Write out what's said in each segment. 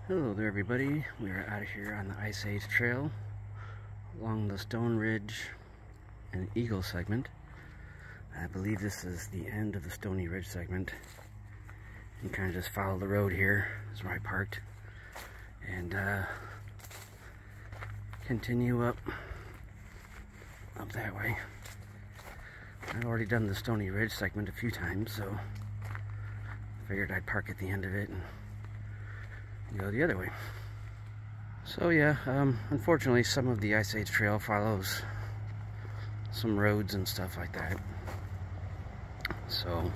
Hello there everybody, we are out of here on the Ice Age Trail along the Stoney Ridge and Eagle segment. I believe this is the end of the Stoney Ridge segment. You kind of just follow the road here, is where I parked, and continue up that way. I've already done the Stoney Ridge segment a few times, so I figured I'd park at the end of it and go the other way. So yeah, unfortunately some of the Ice Age Trail follows some roads and stuff like that. So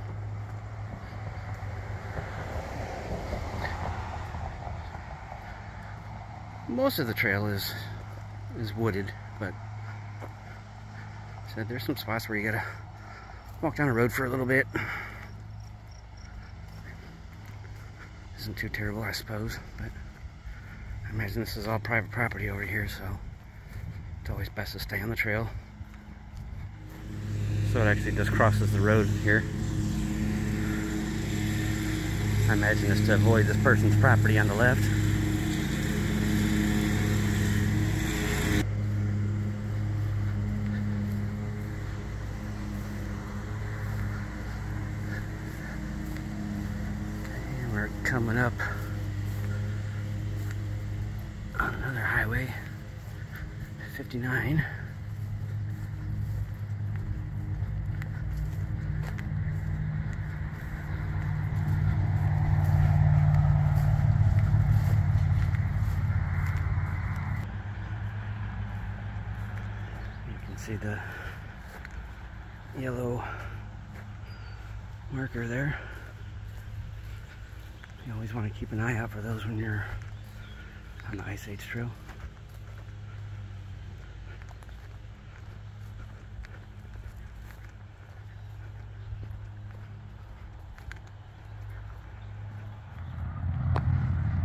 most of the trail is wooded, but so there's some spots where you gotta walk down the road for a little bit. Isn't too terrible, I suppose, but I imagine this is all private property over here, so it's always best to stay on the trail. So it actually just crosses the road here. I imagine it's to avoid this person's property on the left. We're coming up on another highway, 59. You can see the yellow marker there. You always want to keep an eye out for those when you're on the Ice Age Trail.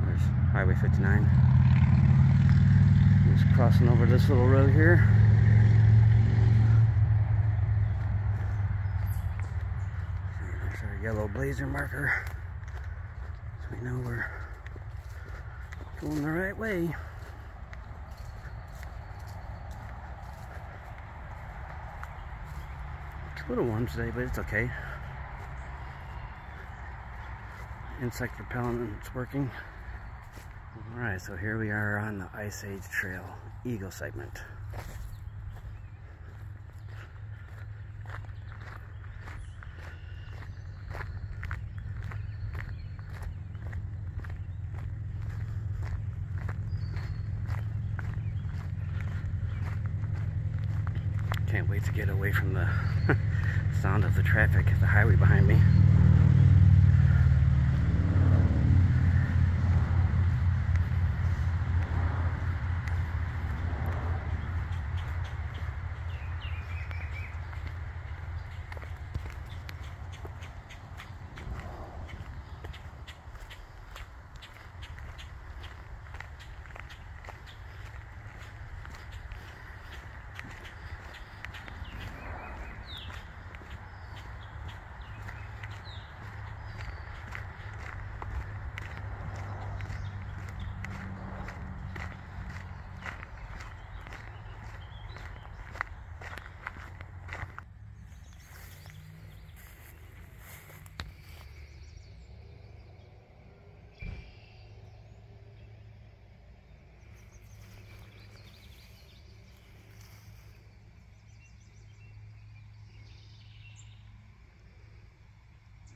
There's Highway 59. Just crossing over this little road here. There's our yellow blazer marker. We know we're going the right way. It's a little warm today, but it's okay. Insect repellent, it's working. Alright, so here we are on the Ice Age Trail, Eagle segment. Can't wait to get away from the sound of the traffic, the highway behind me.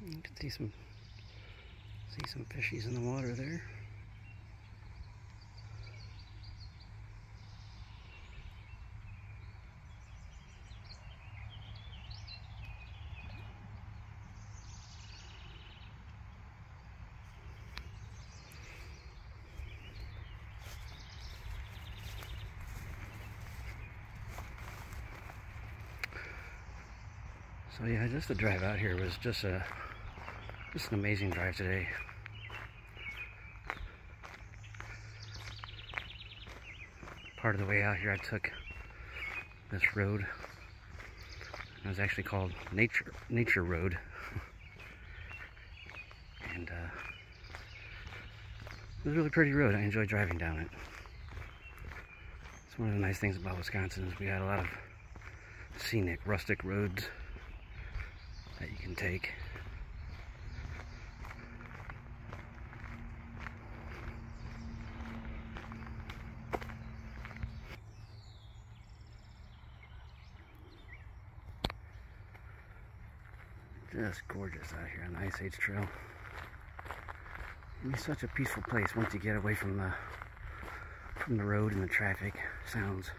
You can see some fishies in the water there. So yeah, just the drive out here was just an amazing drive today. Part of the way out here I took this road. It was actually called Nature Road. And It's a really pretty road. I enjoy driving down it. It's one of the nice things about Wisconsin is we got a lot of scenic, rustic roads that you can take. Just gorgeous out here on the Ice Age Trail. It's such a peaceful place once you get away from the road and the traffic sounds.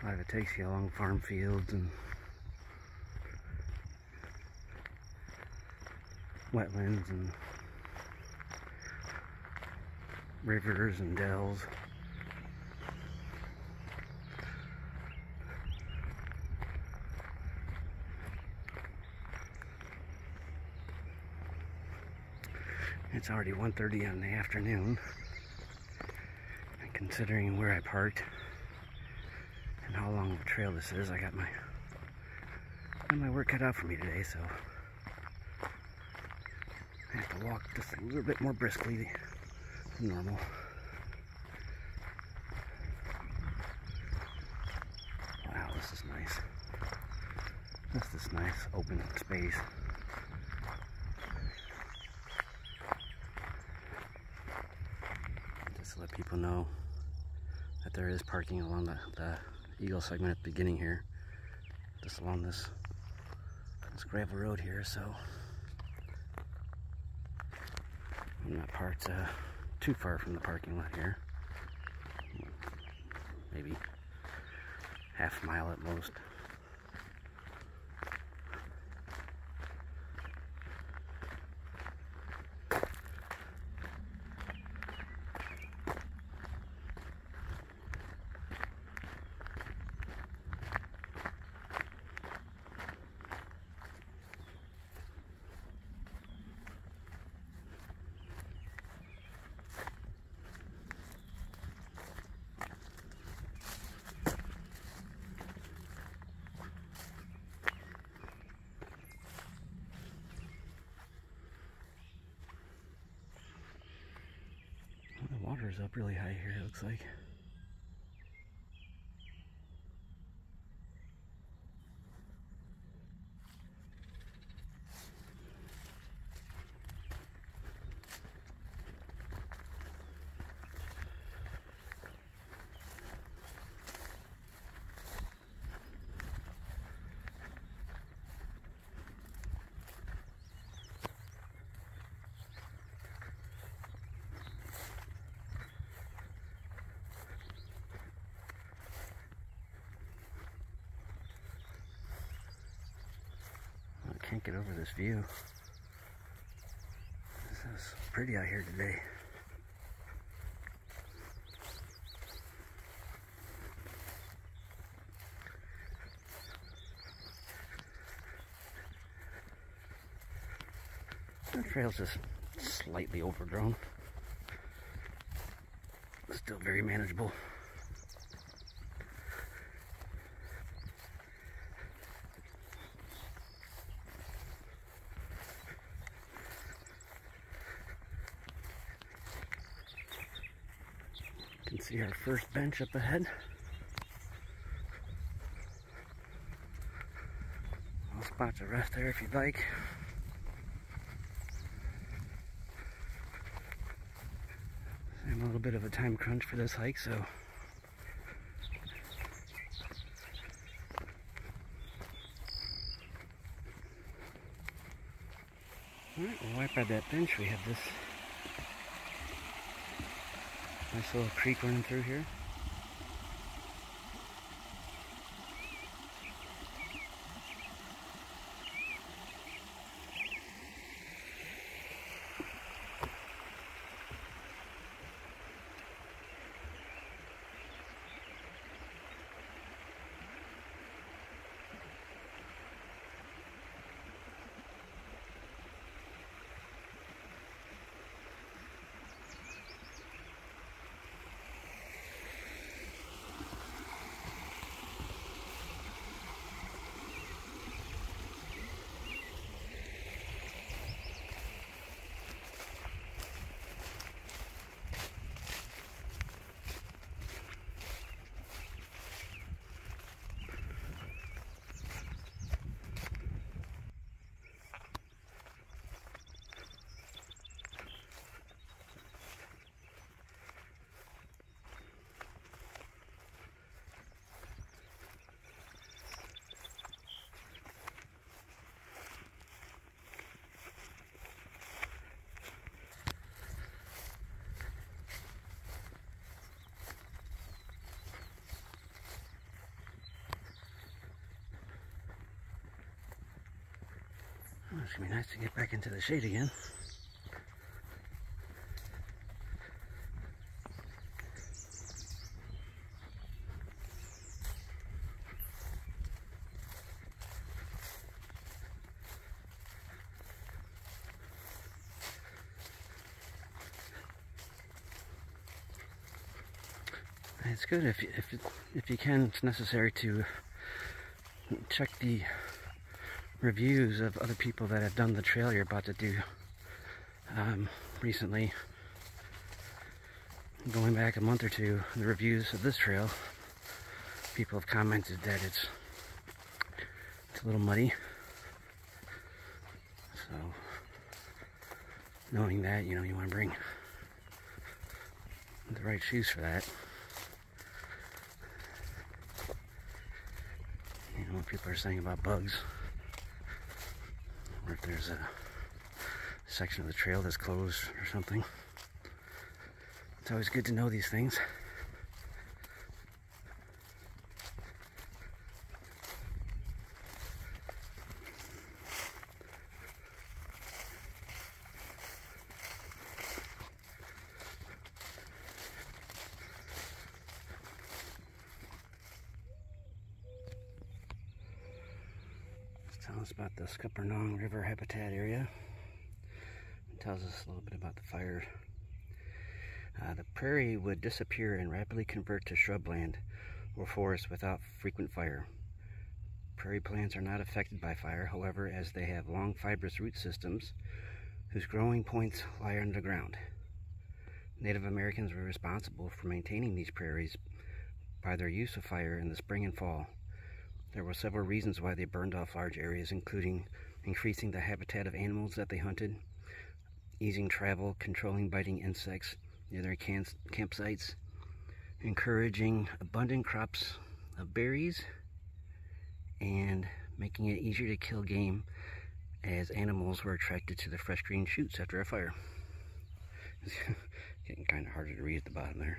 A lot of it takes you along farm fields and wetlands and rivers and dells. It's already 1:30 in the afternoon, and considering where I parked and how long of a trail this is, I got my work cut out for me today, so I have to walk just a little bit more briskly than normal. Wow, this is nice. This is nice open space. Just to let people know that there is parking along the Eagle segment at the beginning here, just along this gravel road here, so I'm not parked too far from the parking lot here, maybe half a mile at most. The water's up really high here, it looks like. Can't get over this view. This is pretty out here today. The trail's just slightly overgrown. Still very manageable. You can see our first bench up ahead. I'll spot to rest there if you'd like. I'm a little bit of a time crunch for this hike, so alright, well, right by that bench we have this nice little creek running through here. It's gonna be nice to get back into the shade again. It's good if you can. It's necessary to check the reviews of other people that have done the trail you're about to do. Recently, going back a month or two, the reviews of this trail, people have commented that it's a little muddy. So, knowing that, you know, you want to bring the right shoes for that. You know what people are saying about bugs, or if there's a section of the trail that's closed or something. It's always good to know these things. Tell us about the Scuppernong River habitat area. It tells us a little bit about the fire. The prairie would disappear and rapidly convert to shrubland or forest without frequent fire. Prairie plants are not affected by fire, however, as they have long fibrous root systems whose growing points lie underground. Native Americans were responsible for maintaining these prairies by their use of fire in the spring and fall. There were several reasons why they burned off large areas, including increasing the habitat of animals that they hunted, easing travel, controlling biting insects near their campsites, encouraging abundant crops of berries, and making it easier to kill game as animals were attracted to the fresh green shoots after a fire. It's getting kind of harder to read at the bottom there.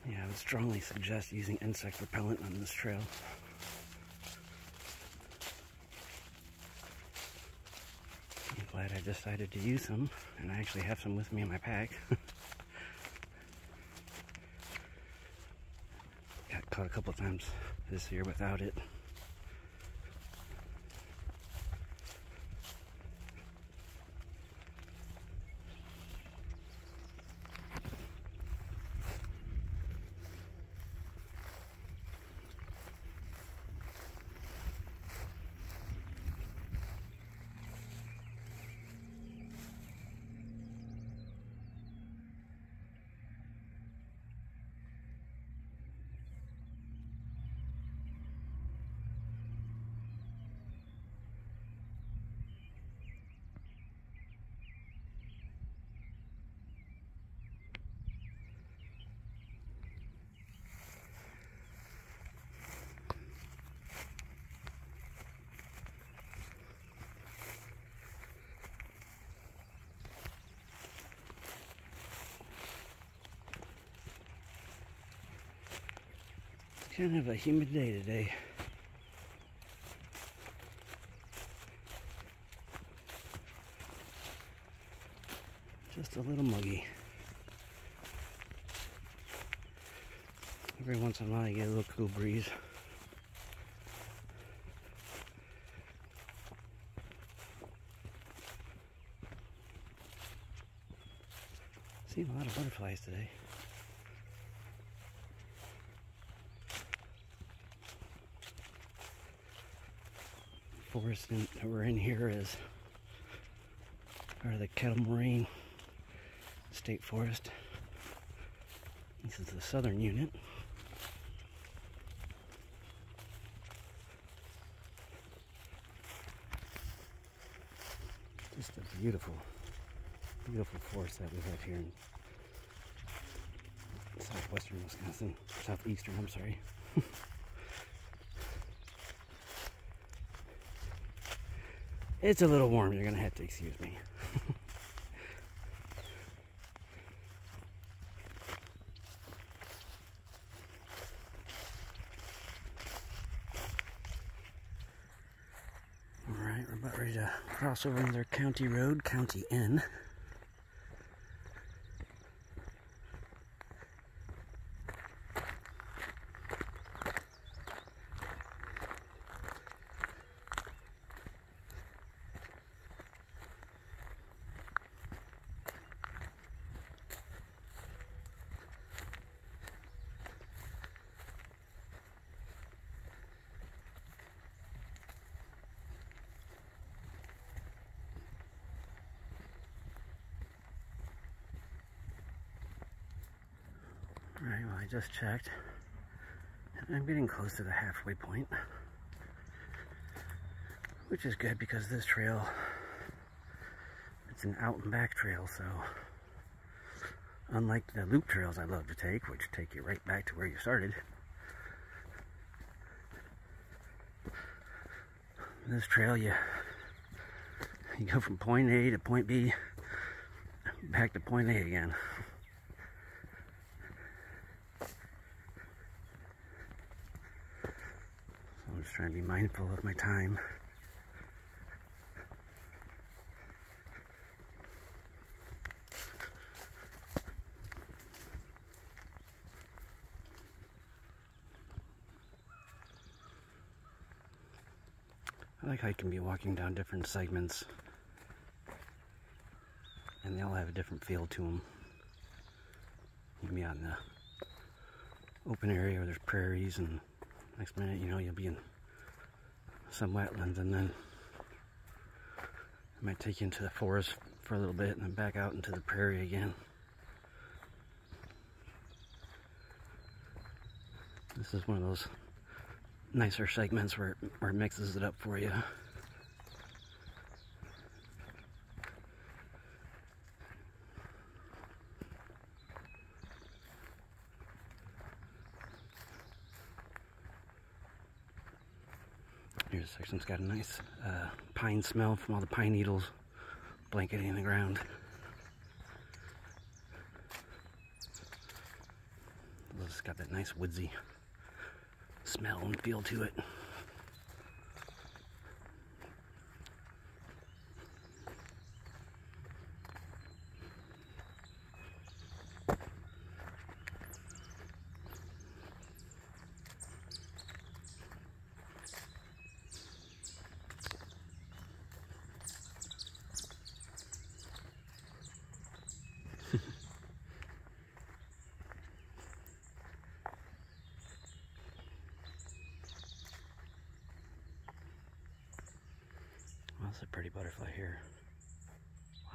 Yeah, I would strongly suggest using insect repellent on this trail. I'm glad I decided to use some, and I actually have some with me in my pack. Got caught a couple times this year without it. Kind of a humid day today. Just a little muggy. Every once in a while you get a little cool breeze. Seen a lot of butterflies today. Forest that we're in here is part of the Kettle Moraine State Forest. This is the southern unit. Just a beautiful, beautiful forest that we have here in southwestern Wisconsin, southeastern, I'm sorry. It's a little warm, you're gonna have to excuse me. ready to cross over another county road, County N. Alright, well, I just checked, and I'm getting close to the halfway point, which is good because this trail, it's an out and back trail, so unlike the loop trails I love to take, which take you right back to where you started, this trail you go from point A to point B, back to point A again. I'm just trying to be mindful of my time. I like how you can be walking down different segments and they all have a different feel to them. You can be out in the open area where there's prairies, and next minute, you know, you'll be in some wetlands, and then it might take you into the forest for a little bit and then back out into the prairie again. This is one of those nicer segments where it mixes it up for you. Here's a section that's got a nice pine smell from all the pine needles blanketing the ground. It's got that nice woodsy smell and feel to it. Well, that's a pretty butterfly here. Wow.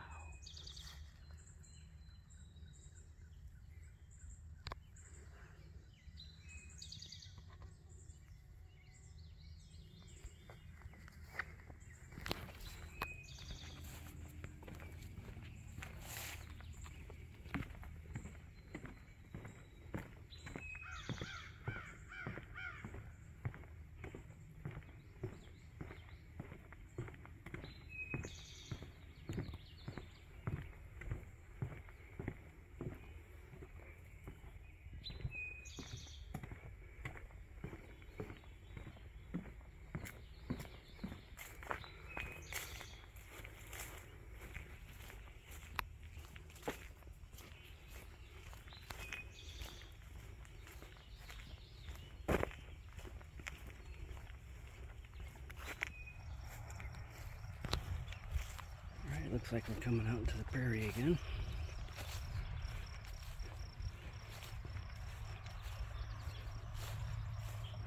Looks like we're coming out into the prairie again.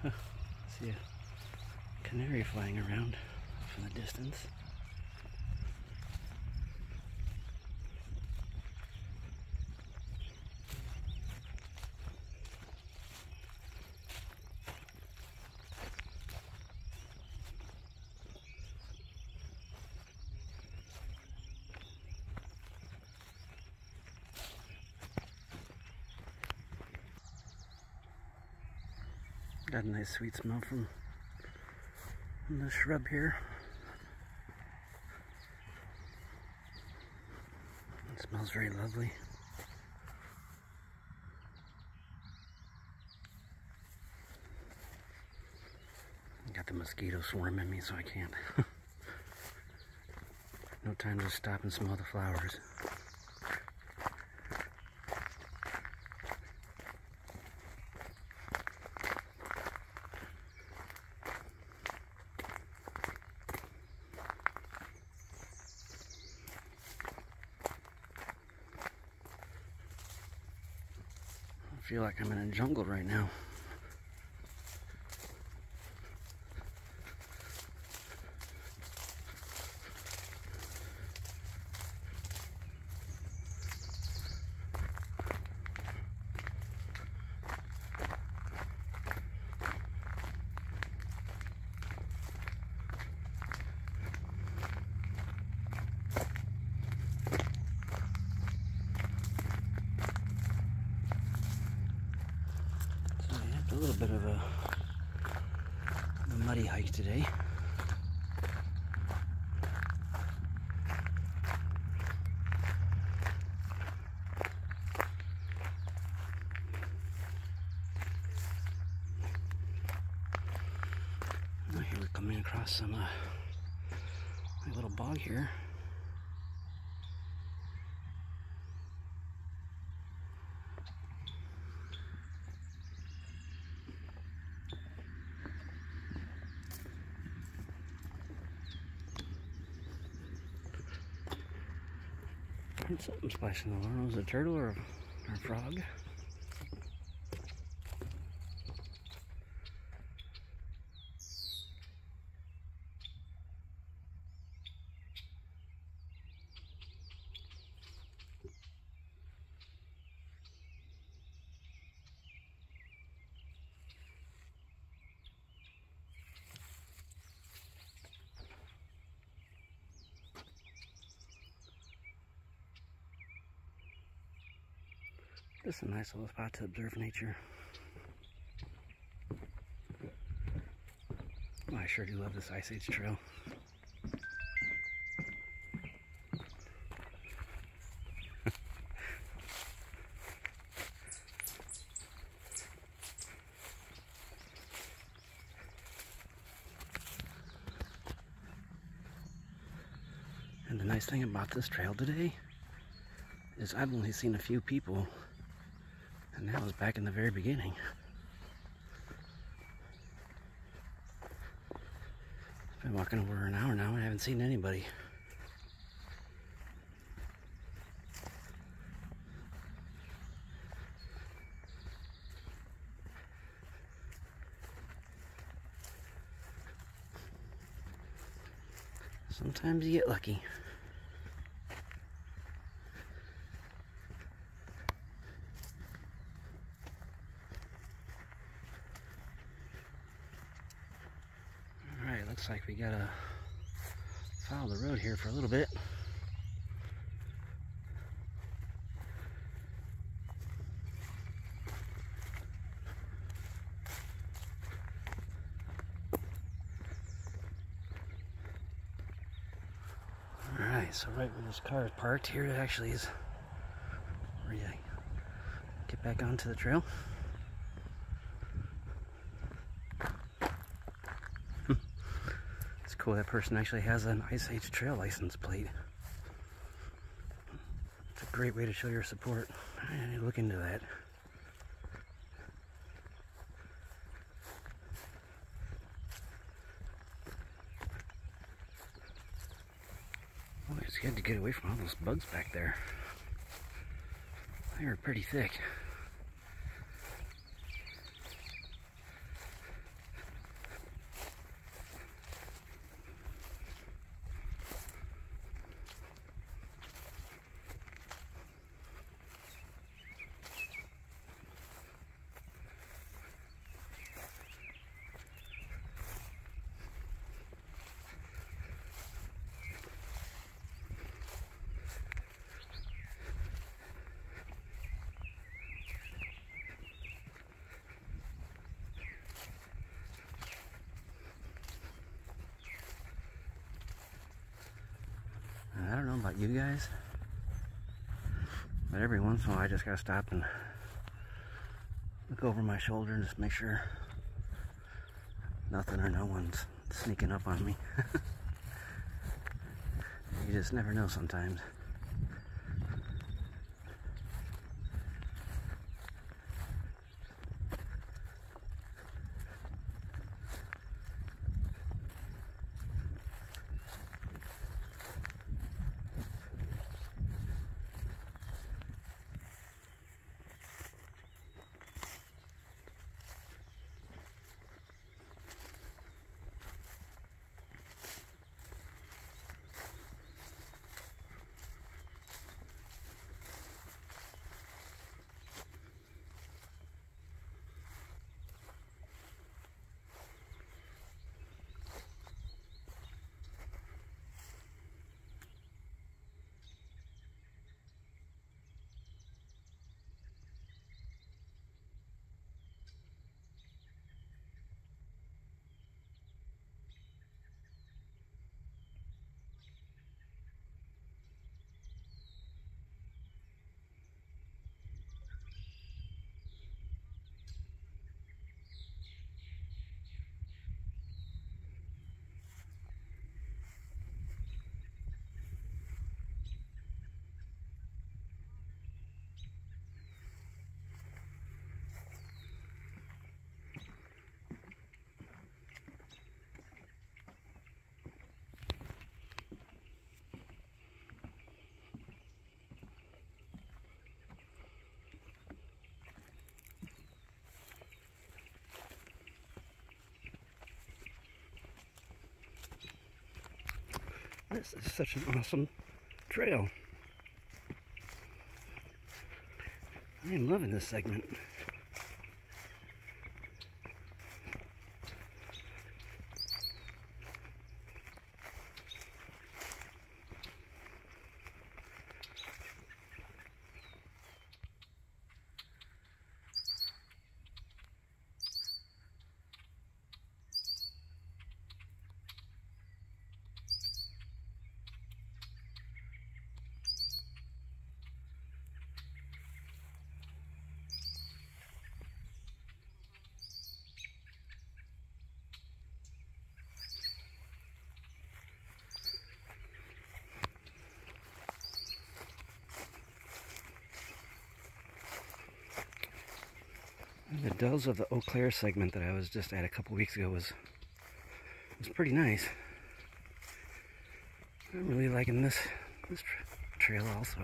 Huh, see a canary flying around off in the distance. Got a nice sweet smell from the shrub here. It smells very lovely. Got the mosquito swarming me, so I can't No time to stop and smell the flowers. I feel like I'm in a jungle right now. A little bit of a muddy hike today. Here we're coming across some a little bog here. Heard something splashing in the water. Was it a turtle or a frog? Just a nice little spot to observe nature. Oh, I sure do love this Ice Age trail. And the nice thing about this trail today is I've only seen a few people, and that was back in the very beginning. I've been walking over an hour now and I haven't seen anybody. Sometimes you get lucky. Alright, looks like we gotta follow the road here for a little bit. Alright, so right where this car is parked here, it actually is where you get back onto the trail. It's cool that person actually has an Ice Age trail license plate. It's a great way to show your support. I need to look into that. Oh, I just had to get away from all those bugs back there. They were pretty thick. I don't know about you guys, but every once in a while I just gotta stop and look over my shoulder and just make sure nothing or no one's sneaking up on me. You You just never know sometimes. This is such an awesome trail. I am loving this segment. The dells of the Eau Claire segment that I was just at a couple weeks ago was pretty nice. I'm really liking this trail also.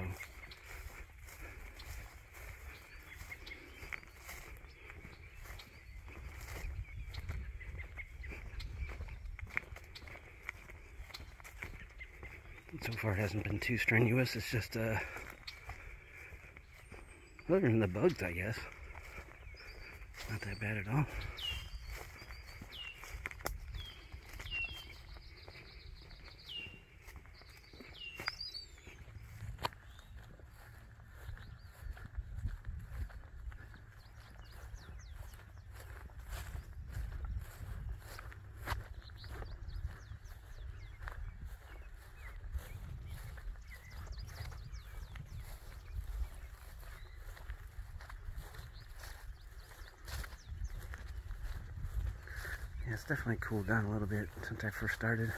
So far it hasn't been too strenuous. It's just other than the bugs, I guess. Not that bad at all. Yeah, it's definitely cooled down a little bit since I first started.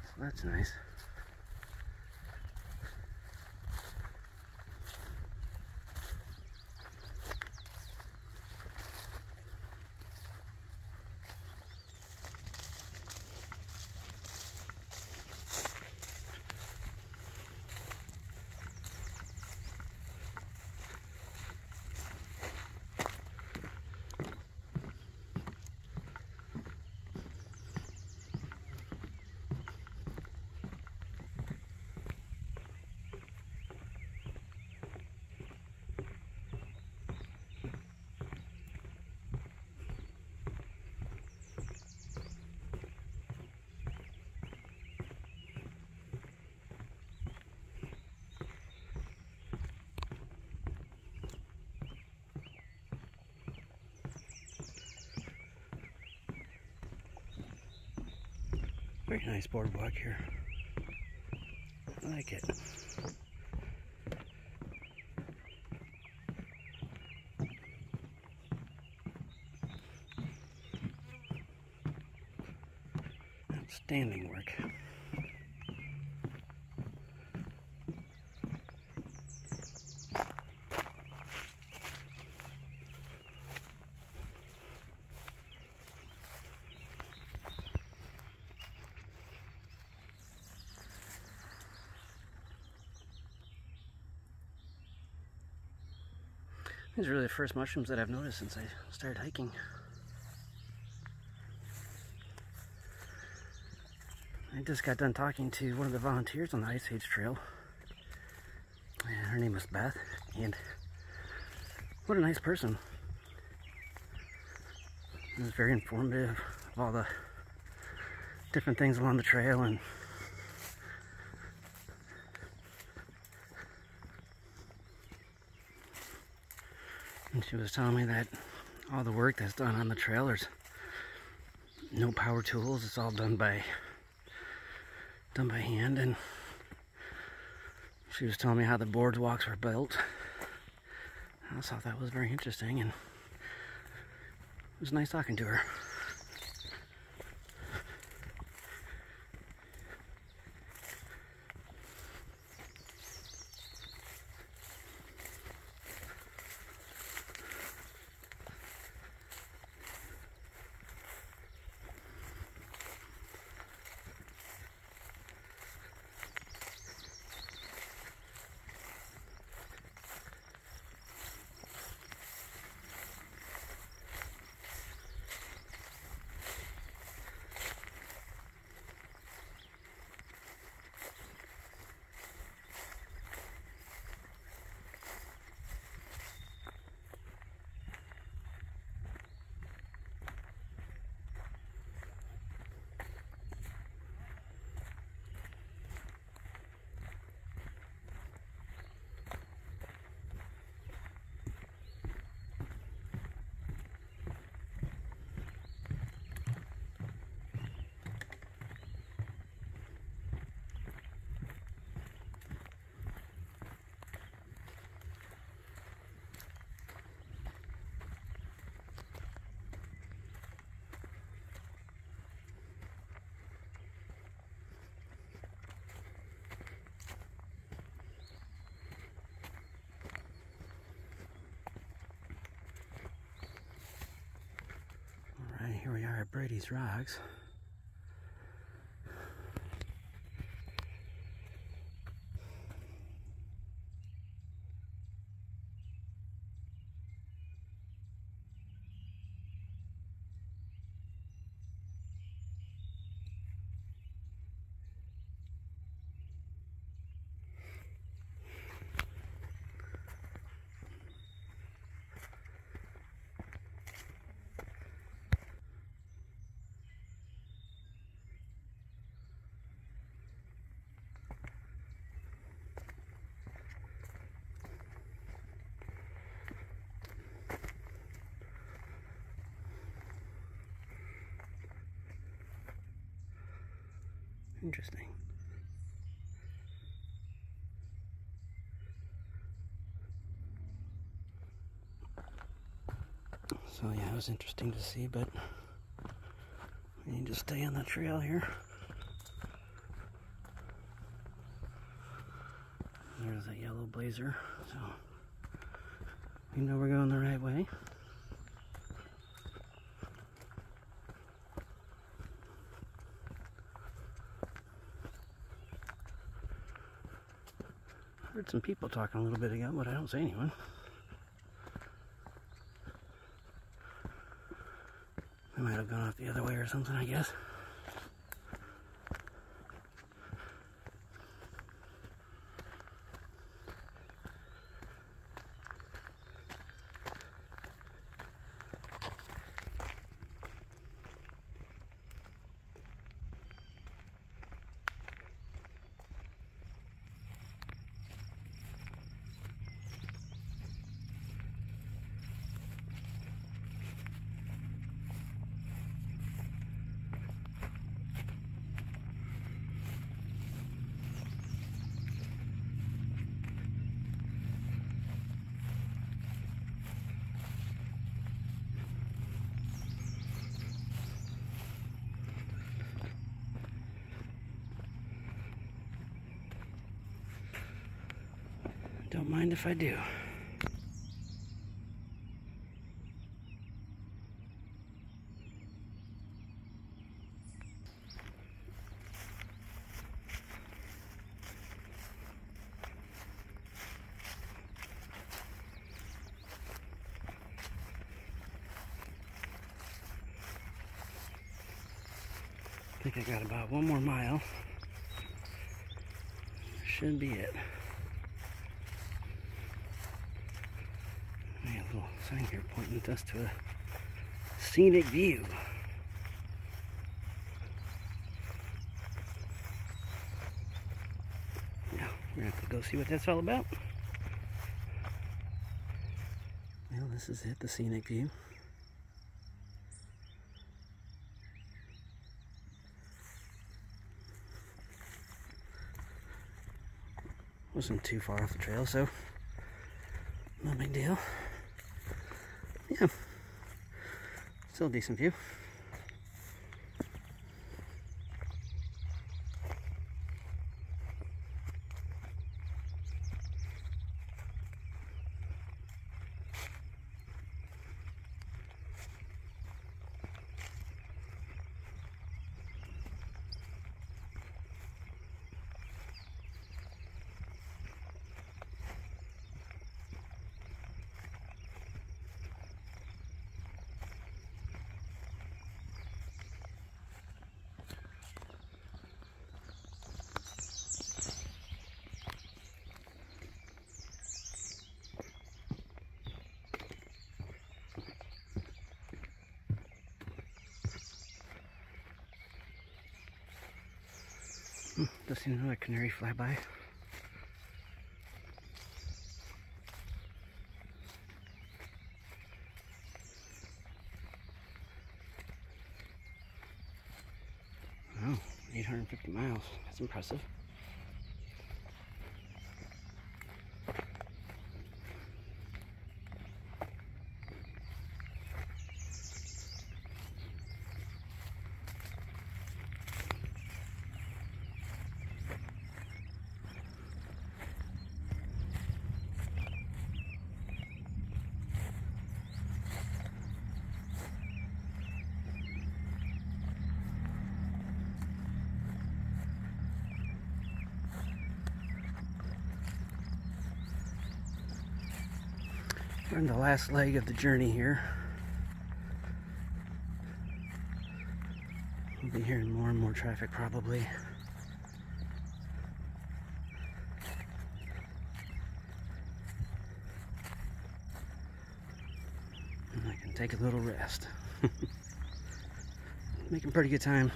So that's nice. Very nice boardwalk here. I like it. standing work. These are really the first mushrooms that I've noticed since I started hiking. I just got done talking to one of the volunteers on the Ice Age Trail. Her name was Beth, and what a nice person. It was very informative of all the different things along the trail, and she was telling me that all the work that's done on the trail, there's no power tools, it's all done by hand, and she was telling me how the boardwalks were built. I thought that was very interesting, and it was nice talking to her. Here we are at Brady's Rocks. Interesting. So yeah, it was interesting to see, but we need to stay on the trail here. There's a yellow blazer, so we know we're going the right way. Heard some people talking a little bit ago, but I don't see anyone. They might have gone off the other way or something, I guess. Don't mind if I do. I think I got about 1 more mile. Should be it. I have a little sign here pointing us to a scenic view. Now, we're going to have to go see what that's all about. Well, this is it, the scenic view. Wasn't too far off the trail, so no big deal. Yeah, still a decent view. Just seen another canary fly by. Oh, 850 miles. That's impressive. We're on the last leg of the journey here. We'll be hearing more and more traffic probably. And I can take a little rest. Making pretty good time.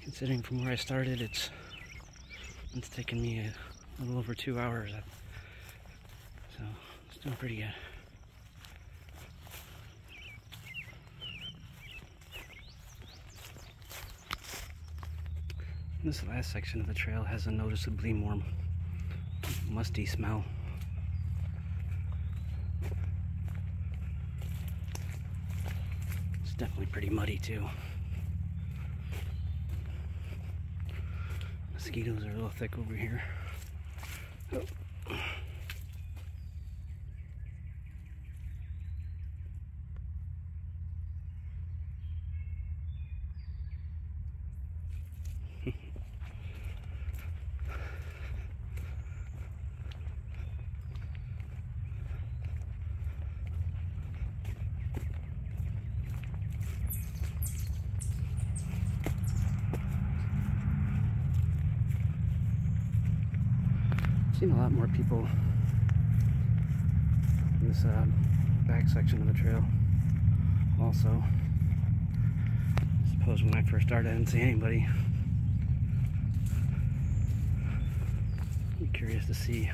Considering from where I started, it's taken me a little over 2 hours, so it's doing pretty good. This last section of the trail has a noticeably more musty smell. It's definitely pretty muddy too. Mosquitoes are a little thick over here. Oh. Seen a lot more people in this back section of the trail also. I suppose when I first started I didn't see anybody. I'm curious to see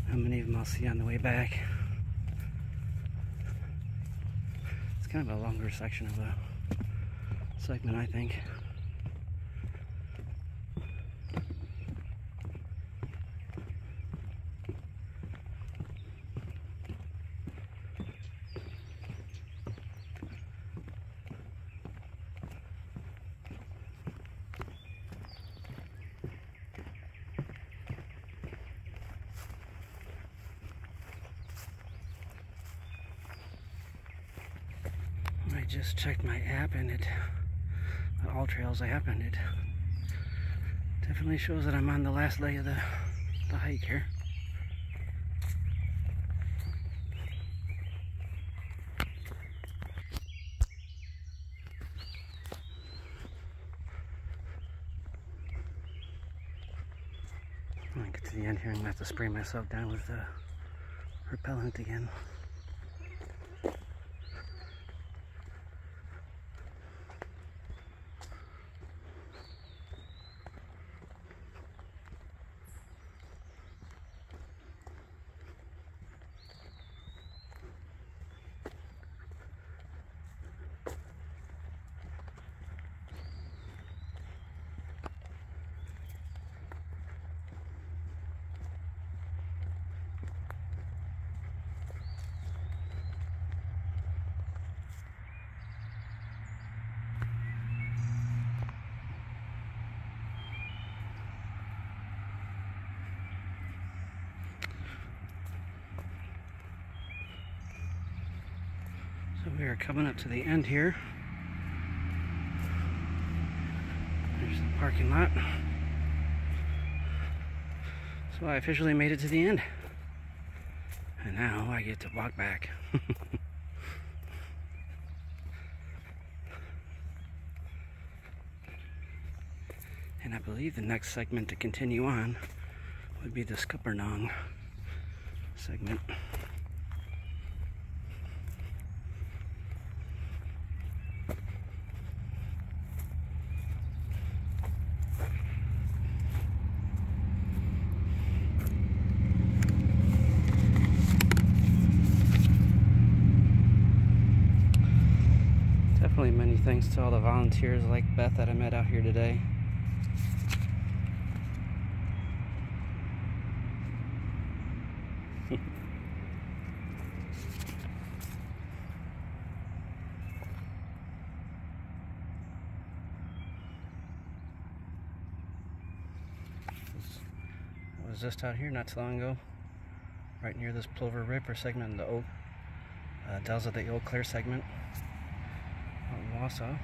how many of them I'll see on the way back. It's kind of a longer section of a segment, I think. just checked my app and the All Trails app, and it definitely shows that I'm on the last leg of the hike here. When I get to the end here, I'm gonna have to spray myself down with repellent again. So we are coming up to the end here. There's the parking lot. So I officially made it to the end. And now I get to walk back. And I believe the next segment to continue on would be the Scuppernong segment. Definitely many thanks to all the volunteers like Beth that I met out here today. I was just out here not too long ago, right near this Plover Rip or segment in the Dells of the Eau Claire segment out in Wausau.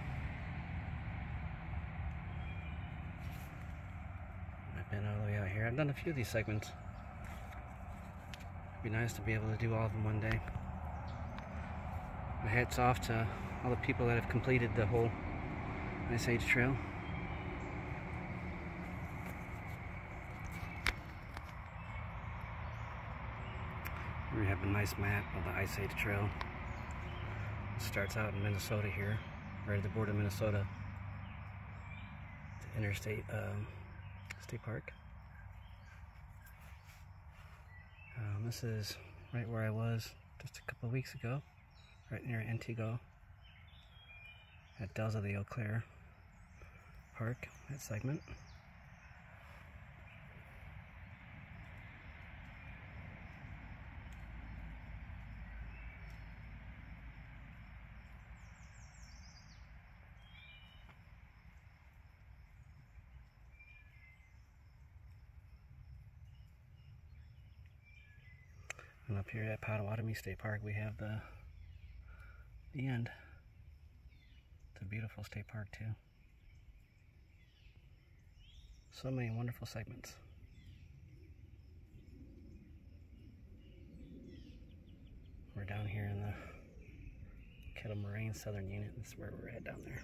I've been all the way out here. I've done a few of these segments. It'd be nice to be able to do all of them one day. My hat's off to all the people that have completed the whole Ice Age Trail. We have a nice map of the Ice Age Trail. It starts out in Minnesota here, right at the border of Minnesota, to Interstate State Park. This is right where I was just a couple of weeks ago, right near Antigo, at Dells of the Eau Claire Park, that segment. And up here at Potawatomi State Park, we have the end. It's a beautiful state park too. So many wonderful segments. We're down here in the Kettle Moraine Southern Unit. This is where we're at down there.